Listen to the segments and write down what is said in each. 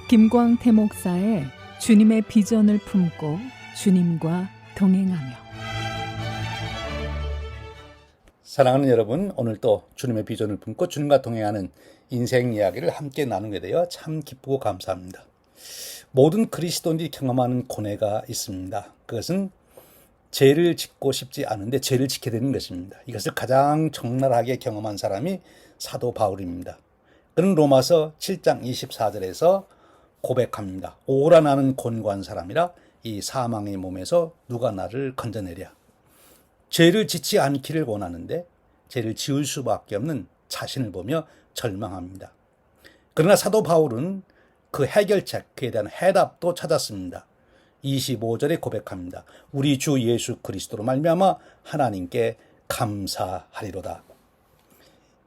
김광태 목사의 주님의 비전을 품고 주님과 동행하며. 사랑하는 여러분, 오늘 또 주님의 비전을 품고 주님과 동행하는 인생 이야기를 함께 나누게 되어 참 기쁘고 감사합니다. 모든 그리스도인들이 경험하는 고뇌가 있습니다. 그것은 죄를 짓고 싶지 않은데 죄를 짓게 되는 것입니다. 이것을 가장 적나라하게 경험한 사람이 사도 바울입니다. 그는 로마서 7장 24절에서 고백합니다. 오라 나는 곤고한 사람이라 이 사망의 몸에서 누가 나를 건져내랴. 죄를 짓지 않기를 원하는데 죄를 지을 수밖에 없는 자신을 보며 절망합니다. 그러나 사도 바울은 그 해결책, 그에 대한 해답도 찾았습니다. 25절에 고백합니다. 우리 주 예수 그리스도로 말미암아 하나님께 감사하리로다.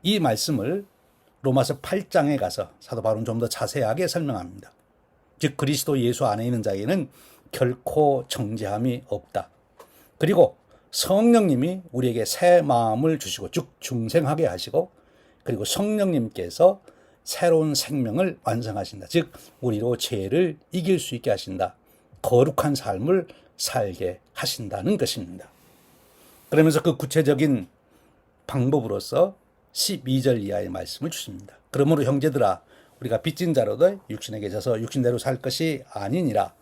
이 말씀을 로마서 8장에 가서 사도 바울은 좀 더 자세하게 설명합니다. 즉 그리스도 예수 안에 있는 자에게는 결코 정죄함이 없다. 그리고 성령님이 우리에게 새 마음을 주시고 즉 중생하게 하시고 그리고 성령님께서 새로운 생명을 완성하신다. 즉 우리로 죄를 이길 수 있게 하신다. 거룩한 삶을 살게 하신다는 것입니다. 그러면서 그 구체적인 방법으로서 12절 이하의 말씀을 주십니다. 그러므로 형제들아 우리가 빚진 자로도 육신에게 져서 육신대로 살 것이 아니니라.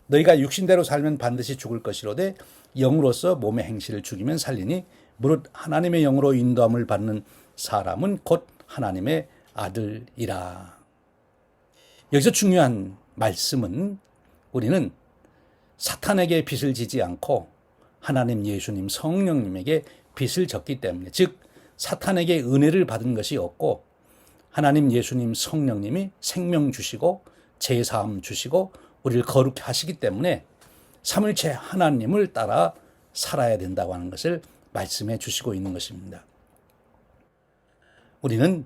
너희가 육신대로 살면 반드시 죽을 것이로되 영으로서 몸의 행실을 죽이면 살리니 무릇 하나님의 영으로 인도함을 받는 사람은 곧 하나님의 아들이라. 여기서 중요한 말씀은 우리는 사탄에게 빚을 지지 않고 하나님 예수님 성령님에게 빚을 졌기 때문에 즉 사탄에게 은혜를 받은 것이 없고 하나님 예수님 성령님이 생명 주시고 제사함 주시고 우리를 거룩히 하시기 때문에 삼일체 하나님을 따라 살아야 된다고 하는 것을 말씀해 주시고 있는 것입니다. 우리는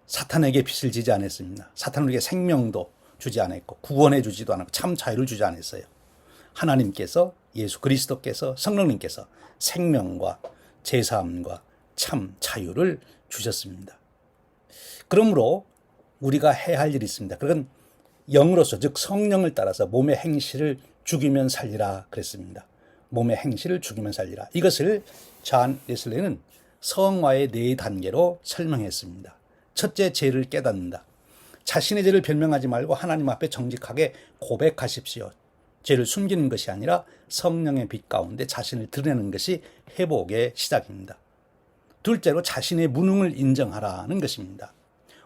사탄에게 빚을 지지 않았습니다. 사탄에게 생명도 주지 않았고 구원해 주지도 않았고 참 자유를 주지 않았어요. 하나님께서 예수 그리스도께서 성령님께서 생명과 제사함과 참 자유를 주셨습니다. 그러므로 우리가 해야 할 일이 있습니다. 그건 영으로서 즉 성령을 따라서 몸의 행실을 죽이면 살리라 그랬습니다. 몸의 행실을 죽이면 살리라. 이것을 존 웨슬리는 성화의 4단계로 설명했습니다. 첫째, 죄를 깨닫는다. 자신의 죄를 변명하지 말고 하나님 앞에 정직하게 고백하십시오. 죄를 숨기는 것이 아니라 성령의 빛 가운데 자신을 드러내는 것이 회복의 시작입니다. 둘째로 자신의 무능을 인정하라는 것입니다.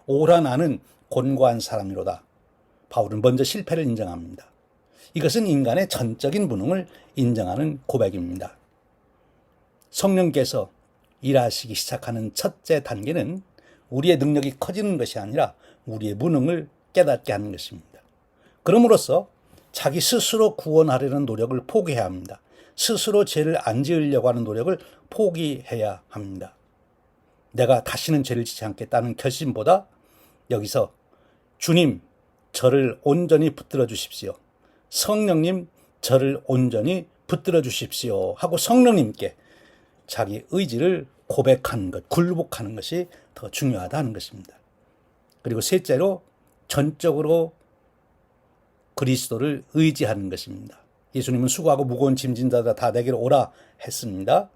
오라 나는 곤고한 사람이로다. 바울은 먼저 실패를 인정합니다. 이것은 인간의 전적인 무능을 인정하는 고백입니다. 성령께서 일하시기 시작하는 첫째 단계는 우리의 능력이 커지는 것이 아니라 우리의 무능을 깨닫게 하는 것입니다. 그럼으로써 자기 스스로 구원하려는 노력을 포기해야 합니다. 스스로 죄를 안 지으려고 하는 노력을 포기해야 합니다. 내가 다시는 죄를 짓지 않겠다는 결심보다 여기서 주님 저를 온전히 붙들어 주십시오. 성령님 저를 온전히 붙들어 주십시오 하고 성령님께 자기 의지를 고백하는 것, 굴복하는 것이 더 중요하다는 것입니다. 그리고 셋째로 전적으로 그리스도를 의지하는 것입니다. 예수님은 수고하고 무거운 짐진 자들 다 내게로 오라 했습니다.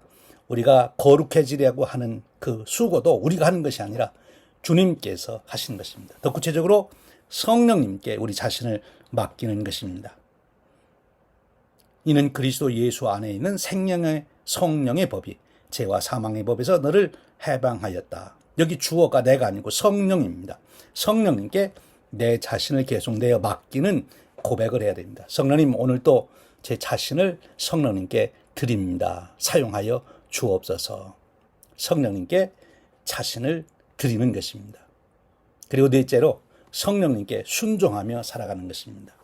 우리가 거룩해지려고 하는 그 수고도 우리가 하는 것이 아니라 주님께서 하신 것입니다. 더 구체적으로 성령님께 우리 자신을 맡기는 것입니다. 이는 그리스도 예수 안에 있는 생명의 성령의 법이 죄와 사망의 법에서 너를 해방하였다. 여기 주어가 내가 아니고 성령입니다. 성령님께 내 자신을 계속 내어 맡기는 고백을 해야 됩니다. 성령님 오늘 또 제 자신을 성령님께 드립니다. 사용하여 주옵소서. 성령님께 자신을 드리는 것입니다. 그리고 넷째로 성령님께 순종하며 살아가는 것입니다.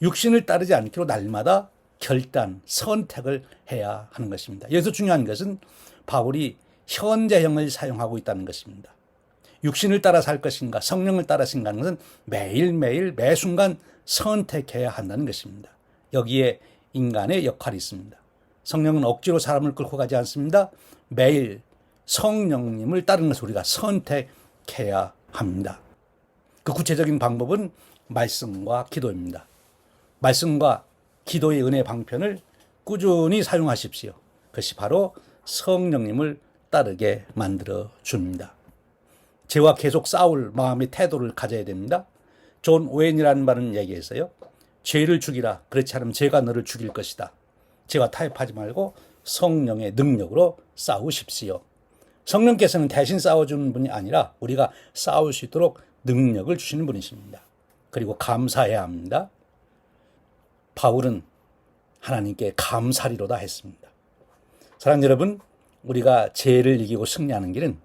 육신을 따르지 않기로 날마다 결단, 선택을 해야 하는 것입니다. 여기서 중요한 것은 바울이 현재형을 사용하고 있다는 것입니다. 육신을 따라 살 것인가 성령을 따라 생각하는 것은 매일매일 매순간 선택해야 한다는 것입니다. 여기에 인간의 역할이 있습니다. 성령은 억지로 사람을 끌고 가지 않습니다. 매일 성령님을 따르는 것을 우리가 선택해야 합니다. 그 구체적인 방법은 말씀과 기도입니다. 말씀과 기도의 은혜 방편을 꾸준히 사용하십시오. 그것이 바로 성령님을 따르게 만들어 줍니다. 죄와 계속 싸울 마음의 태도를 가져야 됩니다. 존 오웬이라는 말은 얘기했어요. 죄를 죽이라. 그렇지 않으면 죄가 너를 죽일 것이다. 죄와 타협하지 말고 성령의 능력으로 싸우십시오. 성령께서는 대신 싸워주는 분이 아니라 우리가 싸울 수 있도록 능력을 주시는 분이십니다. 그리고 감사해야 합니다. 바울은 하나님께 감사리로다 했습니다. 사랑하는 여러분, 우리가 죄를 이기고 승리하는 길은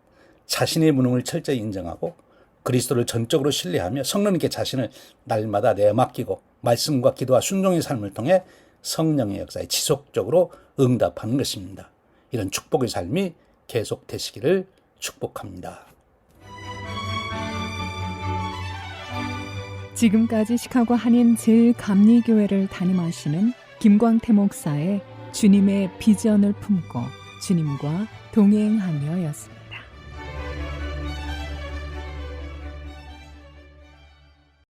자신의 무능을 철저히 인정하고 그리스도를 전적으로 신뢰하며 성령님께 자신을 날마다 내맡기고 말씀과 기도와 순종의 삶을 통해 성령의 역사에 지속적으로 응답하는 것입니다. 이런 축복의 삶이 계속되시기를 축복합니다. 지금까지 시카고 한인 제일감리교회를 담임하시는 김광태 목사의 주님의 비전을 품고 주님과 동행하며였습니다.